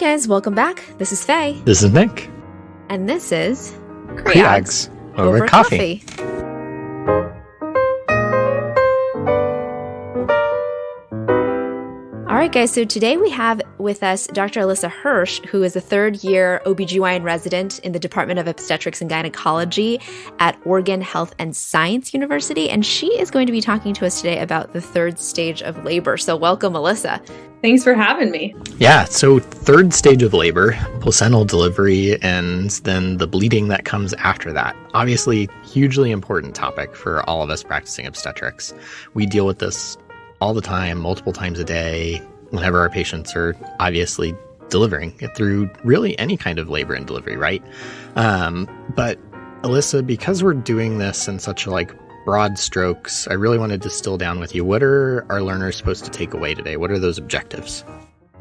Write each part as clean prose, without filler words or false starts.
guys, welcome back. This is Fei. This is Nick. And this is AJOG over coffee. All right, guys, so today we have with us Dr. Alyssa Hersh, who is a third-year OBGYN resident in the Department of Obstetrics and Gynecology at Oregon Health and Science University, and she is going to be talking to us today about the third stage of labor. So welcome, Alyssa. Thanks for having me. Yeah, so third stage of labor, placental delivery, and then the bleeding that comes after that. Obviously, hugely important topic for all of us practicing obstetrics. We deal with this all the time, multiple times a day, whenever our patients are obviously delivering through really any kind of labor and delivery, right? But Alyssa, because we're doing this in such broad strokes, I really want to distill down with you. What are our learners supposed to take away today? What are those objectives?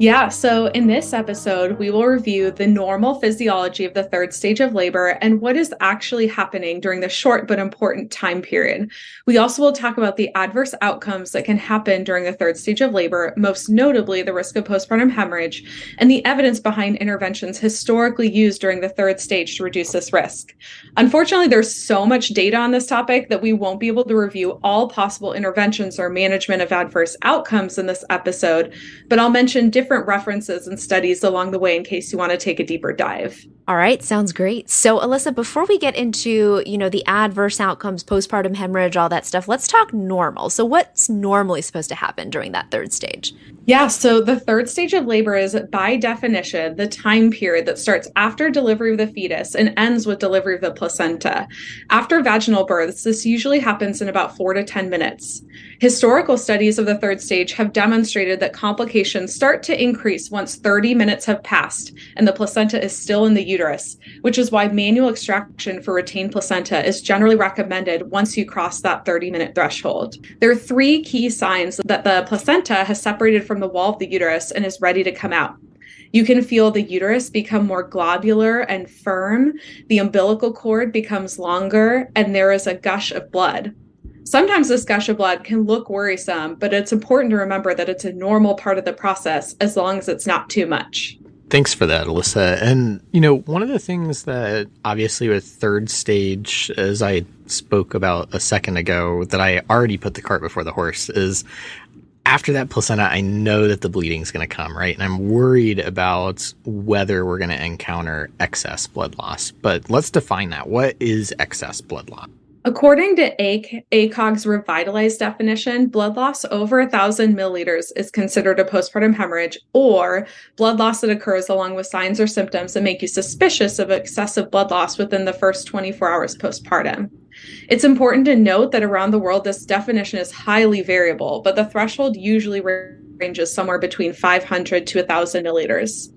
Yeah, so in this episode, we will review the normal physiology of the third stage of labor and what is actually happening during the short but important time period. We also will talk about the adverse outcomes that can happen during the third stage of labor, most notably the risk of postpartum hemorrhage, and the evidence behind interventions historically used during the third stage to reduce this risk. Unfortunately, there's so much data on this topic that we won't be able to review all possible interventions or management of adverse outcomes in this episode, but I'll mention different references and studies along the way in case you want to take a deeper dive. All right, sounds great. So Alyssa, before we get into, the adverse outcomes, postpartum hemorrhage, all that stuff, let's talk normal. So what's normally supposed to happen during that third stage? Yeah, so the third stage of labor is, by definition, the time period that starts after delivery of the fetus and ends with delivery of the placenta. After vaginal births, this usually happens in about 4 to 10 minutes. Historical studies of the third stage have demonstrated that complications start to increase once 30 minutes have passed and the placenta is still in the uterus, which is why manual extraction for retained placenta is generally recommended once you cross that 30-minute threshold. There are 3 key signs that the placenta has separated from the wall of the uterus and is ready to come out. You can feel the uterus become more globular and firm, the umbilical cord becomes longer, and there is a gush of blood. Sometimes this gush of blood can look worrisome, but it's important to remember that it's a normal part of the process as long as it's not too much. Thanks for that, Alyssa. And, one of the things that obviously with third stage, as I spoke about a second ago, that I already put the cart before the horse is after that placenta, I know that the bleeding is going to come, right? And I'm worried about whether we're going to encounter excess blood loss. But let's define that. What is excess blood loss? According to AJOG's revitalized definition, blood loss over 1,000 milliliters is considered a postpartum hemorrhage, or blood loss that occurs along with signs or symptoms that make you suspicious of excessive blood loss within the first 24 hours postpartum. It's important to note that around the world, this definition is highly variable, but the threshold usually ranges somewhere between 500 to 1,000 milliliters.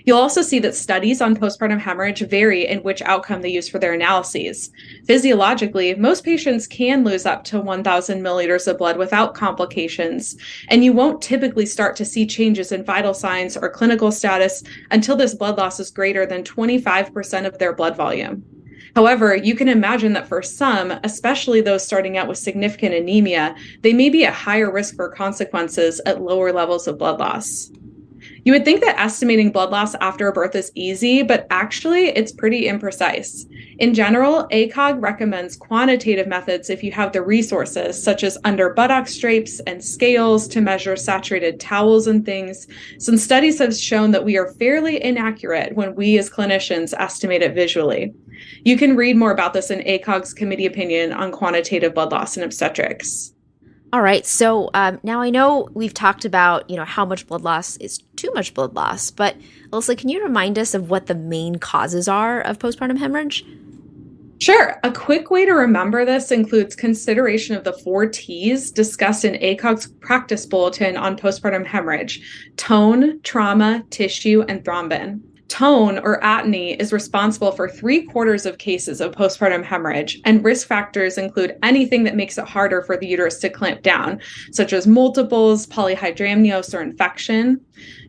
You'll also see that studies on postpartum hemorrhage vary in which outcome they use for their analyses. Physiologically, most patients can lose up to 1,000 milliliters of blood without complications, and you won't typically start to see changes in vital signs or clinical status until this blood loss is greater than 25% of their blood volume. However, you can imagine that for some, especially those starting out with significant anemia, they may be at higher risk for consequences at lower levels of blood loss. You would think that estimating blood loss after a birth is easy, but actually it's pretty imprecise. In general, AJOG recommends quantitative methods if you have the resources, such as under buttocks drapes and scales to measure saturated towels and things, since studies have shown that we are fairly inaccurate when we as clinicians estimate it visually. You can read more about this in AJOG's committee opinion on quantitative blood loss in obstetrics. All right. So now I know we've talked about, how much blood loss is too much blood loss, but Alyssa, can you remind us of what the main causes are of postpartum hemorrhage? Sure. A quick way to remember this includes consideration of the 4 T's discussed in AJOG's practice bulletin on postpartum hemorrhage: tone, trauma, tissue, and thrombin. Tone, or atony, is responsible for 3/4 of cases of postpartum hemorrhage, and risk factors include anything that makes it harder for the uterus to clamp down, such as multiples, polyhydramnios, or infection.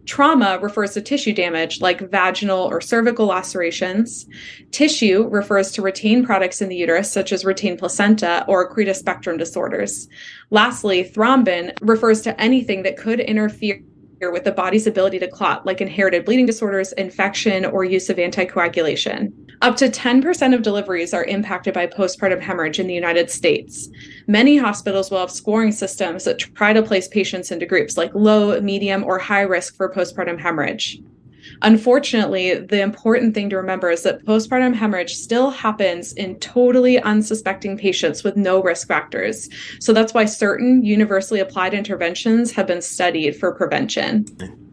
Trauma refers to tissue damage like vaginal or cervical lacerations. Tissue refers to retained products in the uterus, such as retained placenta or accretus spectrum disorders. Lastly, thrombin refers to anything that could interfere with the body's ability to clot, like inherited bleeding disorders, infection, or use of anticoagulation. Up to 10% of deliveries are impacted by postpartum hemorrhage in the United States. Many hospitals will have scoring systems that try to place patients into groups like low, medium, or high risk for postpartum hemorrhage. Unfortunately, the important thing to remember is that postpartum hemorrhage still happens in totally unsuspecting patients with no risk factors. So that's why certain universally applied interventions have been studied for prevention.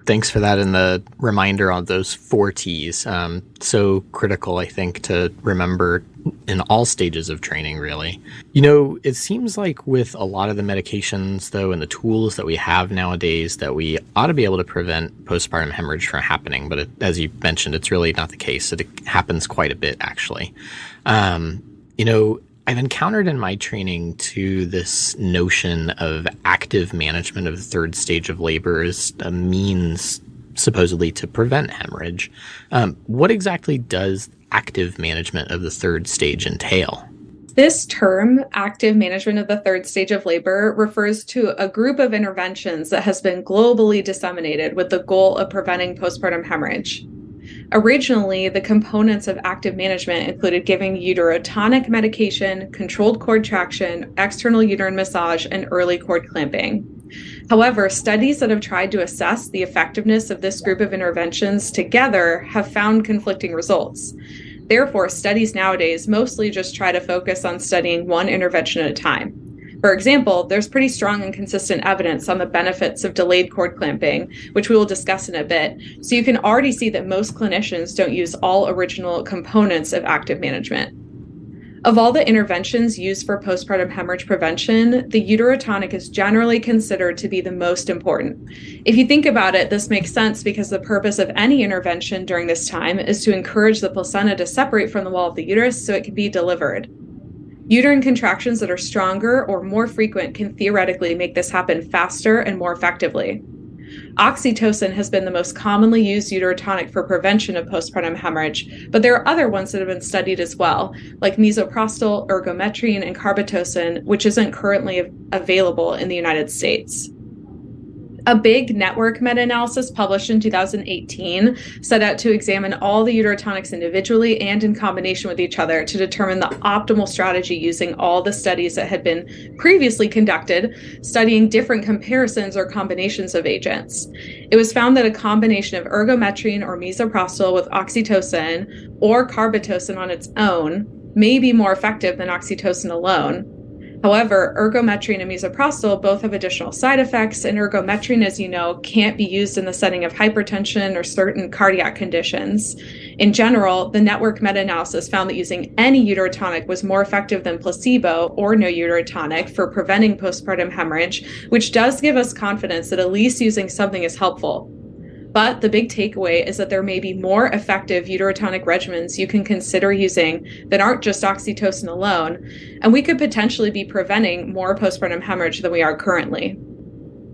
Thanks for that and the reminder on those 4 T's. So critical, I think, to remember in all stages of training, really. It seems like with a lot of the medications, though, and the tools that we have nowadays, that we ought to be able to prevent postpartum hemorrhage from happening. But as you mentioned, it's really not the case. It happens quite a bit, actually. I've encountered in my training too this notion of active management of the 3rd stage of labor as a means supposedly to prevent hemorrhage. What exactly does active management of the 3rd stage entail? This term, active management of the 3rd stage of labor, refers to a group of interventions that has been globally disseminated with the goal of preventing postpartum hemorrhage. Originally, the components of active management included giving uterotonic medication, controlled cord traction, external uterine massage, and early cord clamping. However, studies that have tried to assess the effectiveness of this group of interventions together have found conflicting results. Therefore, studies nowadays mostly just try to focus on studying one intervention at a time. For example, there's pretty strong and consistent evidence on the benefits of delayed cord clamping, which we will discuss in a bit. So you can already see that most clinicians don't use all original components of active management. Of all the interventions used for postpartum hemorrhage prevention, the uterotonic is generally considered to be the most important. If you think about it, this makes sense because the purpose of any intervention during this time is to encourage the placenta to separate from the wall of the uterus so it can be delivered. Uterine contractions that are stronger or more frequent can theoretically make this happen faster and more effectively. Oxytocin has been the most commonly used uterotonic for prevention of postpartum hemorrhage, but there are other ones that have been studied as well, like misoprostol, ergometrine, and carbetocin, which isn't currently available in the United States. A big network meta-analysis published in 2018 set out to examine all the uterotonics individually and in combination with each other to determine the optimal strategy using all the studies that had been previously conducted, studying different comparisons or combinations of agents. It was found that a combination of ergometrine or misoprostol with oxytocin or carbetocin on its own may be more effective than oxytocin alone. However, ergometrine and misoprostol both have additional side effects, and ergometrine, as you know, can't be used in the setting of hypertension or certain cardiac conditions. In general, the network meta-analysis found that using any uterotonic was more effective than placebo or no uterotonic for preventing postpartum hemorrhage, which does give us confidence that at least using something is helpful. But the big takeaway is that there may be more effective uterotonic regimens you can consider using that aren't just oxytocin alone, and we could potentially be preventing more postpartum hemorrhage than we are currently.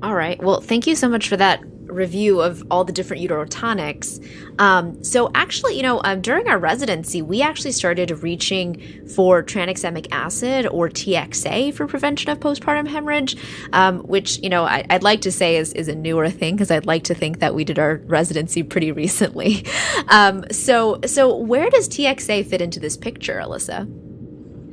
All right. Well, thank you so much for that review of all the different uterotonics. So actually, during our residency, we actually started reaching for tranexamic acid or TXA for prevention of postpartum hemorrhage, which, I'd like to say is a newer thing because I'd like to think that we did our residency pretty recently. So where does TXA fit into this picture, Alyssa?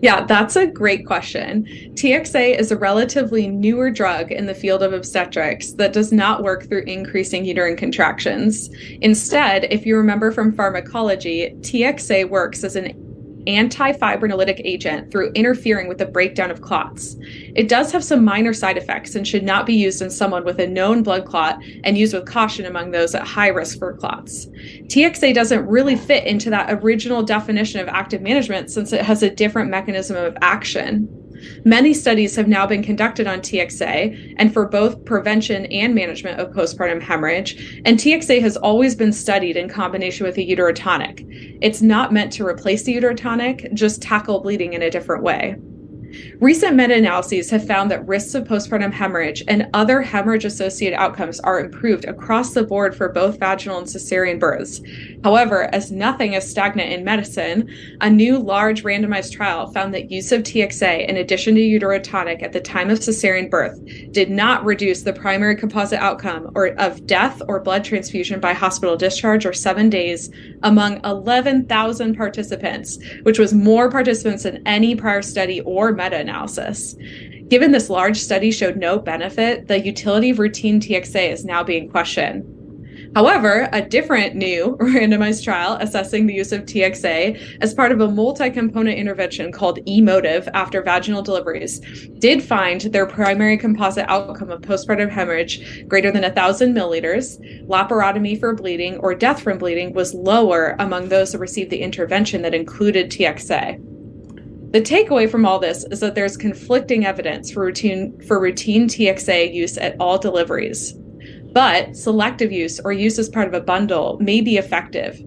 Yeah, that's a great question. TXA is a relatively newer drug in the field of obstetrics that does not work through increasing uterine contractions. Instead, if you remember from pharmacology, TXA works as an antifibrinolytic agent through interfering with the breakdown of clots. It does have some minor side effects and should not be used in someone with a known blood clot and used with caution among those at high risk for clots. TXA doesn't really fit into that original definition of active management since it has a different mechanism of action. Many studies have now been conducted on TXA and for both prevention and management of postpartum hemorrhage, and TXA has always been studied in combination with a uterotonic. It's not meant to replace the uterotonic, just tackle bleeding in a different way. Recent meta-analyses have found that risks of postpartum hemorrhage and other hemorrhage-associated outcomes are improved across the board for both vaginal and cesarean births. However, as nothing is stagnant in medicine, a new large randomized trial found that use of TXA in addition to uterotonic at the time of cesarean birth did not reduce the primary composite outcome of death or blood transfusion by hospital discharge or 7 days among 11,000 participants, which was more participants than any prior study or meta-analysis. Given this large study showed no benefit, the utility of routine TXA is now being questioned. However, a different new randomized trial assessing the use of TXA as part of a multi-component intervention called eMotive after vaginal deliveries did find their primary composite outcome of postpartum hemorrhage greater than 1,000 milliliters, laparotomy for bleeding, or death from bleeding was lower among those that received the intervention that included TXA. The takeaway from all this is that there's conflicting evidence for routine TXA use at all deliveries. But selective use or use as part of a bundle may be effective.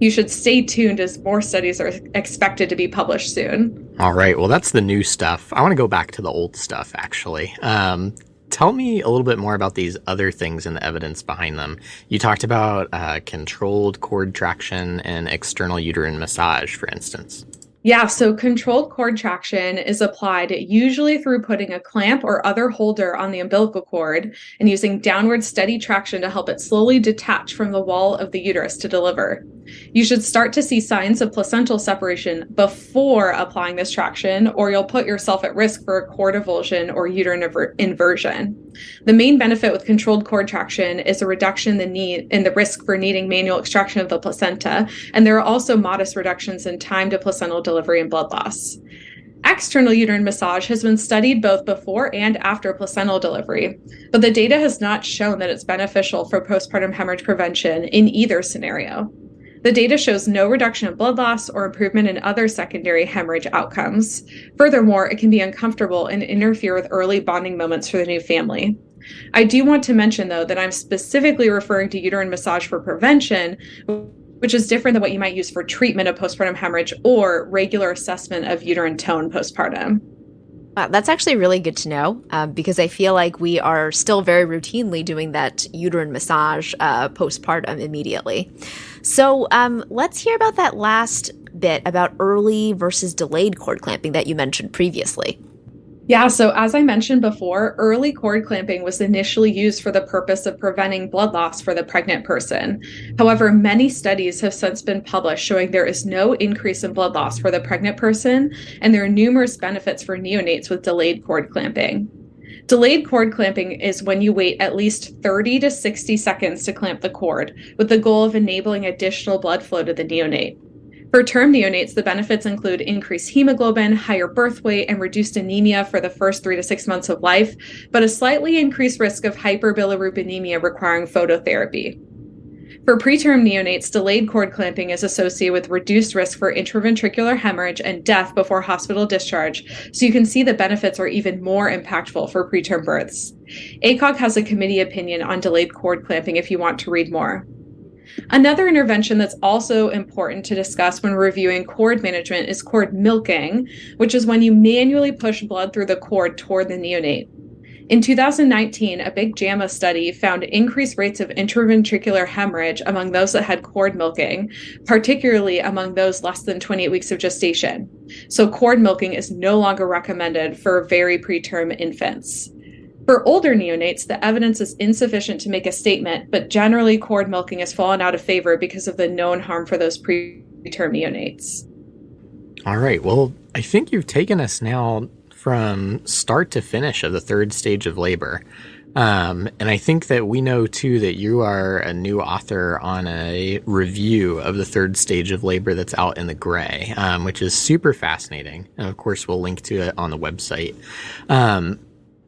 You should stay tuned as more studies are expected to be published soon. All right. Well, that's the new stuff. I want to go back to the old stuff, actually. Tell me a little bit more about these other things and the evidence behind them. You talked about controlled cord traction and external uterine massage, for instance. Yeah, so controlled cord traction is applied usually through putting a clamp or other holder on the umbilical cord and using downward steady traction to help it slowly detach from the wall of the uterus to deliver. You should start to see signs of placental separation before applying this traction, or you'll put yourself at risk for a cord avulsion or uterine inversion. The main benefit with controlled cord traction is a reduction in the risk for needing manual extraction of the placenta, and there are also modest reductions in time to placental delivery and blood loss. External uterine massage has been studied both before and after placental delivery, but the data has not shown that it's beneficial for postpartum hemorrhage prevention in either scenario. The data shows no reduction in blood loss or improvement in other secondary hemorrhage outcomes. Furthermore, it can be uncomfortable and interfere with early bonding moments for the new family. I do want to mention, though, that I'm specifically referring to uterine massage for prevention, which is different than what you might use for treatment of postpartum hemorrhage or regular assessment of uterine tone postpartum. That's actually really good to know because I feel like we are still very routinely doing that uterine massage postpartum immediately. So let's hear about that last bit about early versus delayed cord clamping that you mentioned previously. Yeah, so as I mentioned before, early cord clamping was initially used for the purpose of preventing blood loss for the pregnant person. However, many studies have since been published showing there is no increase in blood loss for the pregnant person, and there are numerous benefits for neonates with delayed cord clamping. Delayed cord clamping is when you wait at least 30 to 60 seconds to clamp the cord, with the goal of enabling additional blood flow to the neonate. For term neonates, the benefits include increased hemoglobin, higher birth weight, and reduced anemia for the first 3 to 6 months of life, but a slightly increased risk of hyperbilirubinemia requiring phototherapy. For preterm neonates, delayed cord clamping is associated with reduced risk for intraventricular hemorrhage and death before hospital discharge, so you can see the benefits are even more impactful for preterm births. AJOG has a committee opinion on delayed cord clamping if you want to read more. Another intervention that's also important to discuss when reviewing cord management is cord milking, which is when you manually push blood through the cord toward the neonate. In 2019, a big JAMA study found increased rates of intraventricular hemorrhage among those that had cord milking, particularly among those less than 28 weeks of gestation. So cord milking is no longer recommended for very preterm infants. For older neonates, the evidence is insufficient to make a statement, but generally cord milking has fallen out of favor because of the known harm for those preterm neonates. All right. Well, I think you've taken us now from start to finish of the third stage of labor. And I think that we know, too, that you are a new author on a review of the third stage of labor that's out in the gray, which is super fascinating. And, of course, we'll link to it on the website.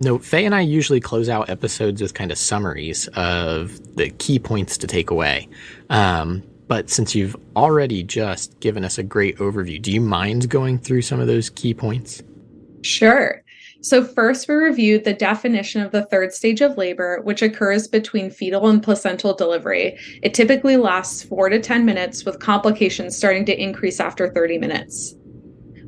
No, Fei and I usually close out episodes with kind of summaries of the key points to take away. But since you've already just given us a great overview, do you mind going through some of those key points? Sure. So first, we reviewed the definition of the third stage of labor, which occurs between fetal and placental delivery. It typically lasts 4 to 10 minutes, with complications starting to increase after 30 minutes.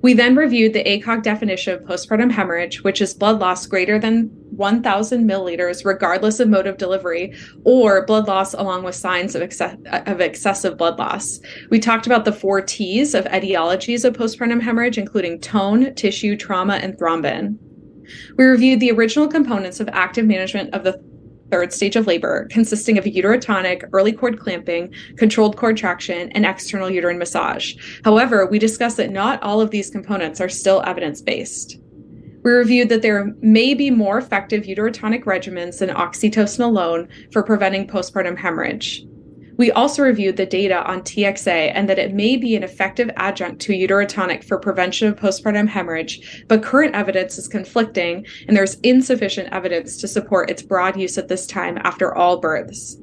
We then reviewed the AJOG definition of postpartum hemorrhage, which is blood loss greater than 1,000 milliliters, regardless of mode of delivery, or blood loss along with signs of excessive blood loss. We talked about the 4 T's of etiologies of postpartum hemorrhage, including tone, tissue, trauma, and thrombin. We reviewed the original components of active management of the third stage of labor, consisting of uterotonic, early cord clamping, controlled cord traction, and external uterine massage. However, we discussed that not all of these components are still evidence-based. We reviewed that there may be more effective uterotonic regimens than oxytocin alone for preventing postpartum hemorrhage. We also reviewed the data on TXA and that it may be an effective adjunct to uterotonic for prevention of postpartum hemorrhage, but current evidence is conflicting and there's insufficient evidence to support its broad use at this time after all births.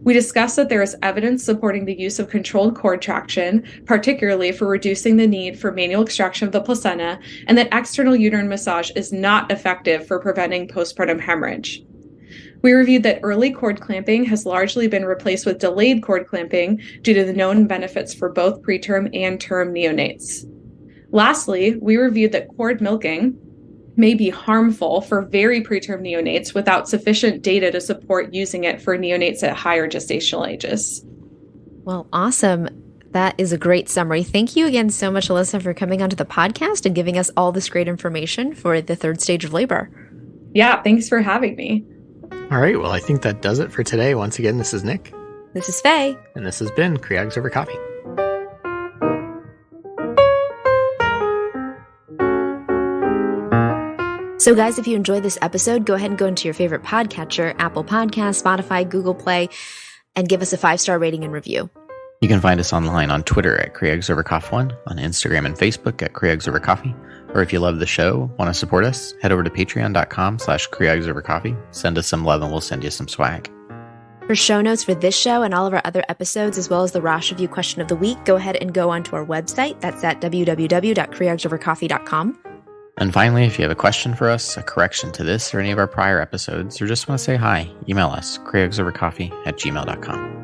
We discussed that there is evidence supporting the use of controlled cord traction, particularly for reducing the need for manual extraction of the placenta, and that external uterine massage is not effective for preventing postpartum hemorrhage. We reviewed that early cord clamping has largely been replaced with delayed cord clamping due to the known benefits for both preterm and term neonates. Lastly, we reviewed that cord milking may be harmful for very preterm neonates without sufficient data to support using it for neonates at higher gestational ages. Well, awesome. That is a great summary. Thank you again so much, Alyssa, for coming onto the podcast and giving us all this great information for the third stage of labor. Yeah, thanks for having me. All right, well, I think that does it for today. Once again, this is Nick. This is Fei. And this has been Creogs Over Coffee. So guys, if you enjoyed this episode, go ahead and go into your favorite podcatcher, Apple Podcasts, Spotify, Google Play, and give us a 5-star rating and review. You can find us online on Twitter at CreogsOverCoff1, on Instagram and Facebook at CreogsOverCoffee. Or if you love the show, want to support us, head over to patreon.com/CreogsOverCoffee. Send us some love and we'll send you some swag. For show notes for this show and all of our other episodes, as well as the Rosh Review question of the week, go ahead and go onto our website. That's at www.creogsovercoffee.com. And finally, if you have a question for us, a correction to this or any of our prior episodes, or just want to say hi, email us, creogsovercoffee@gmail.com.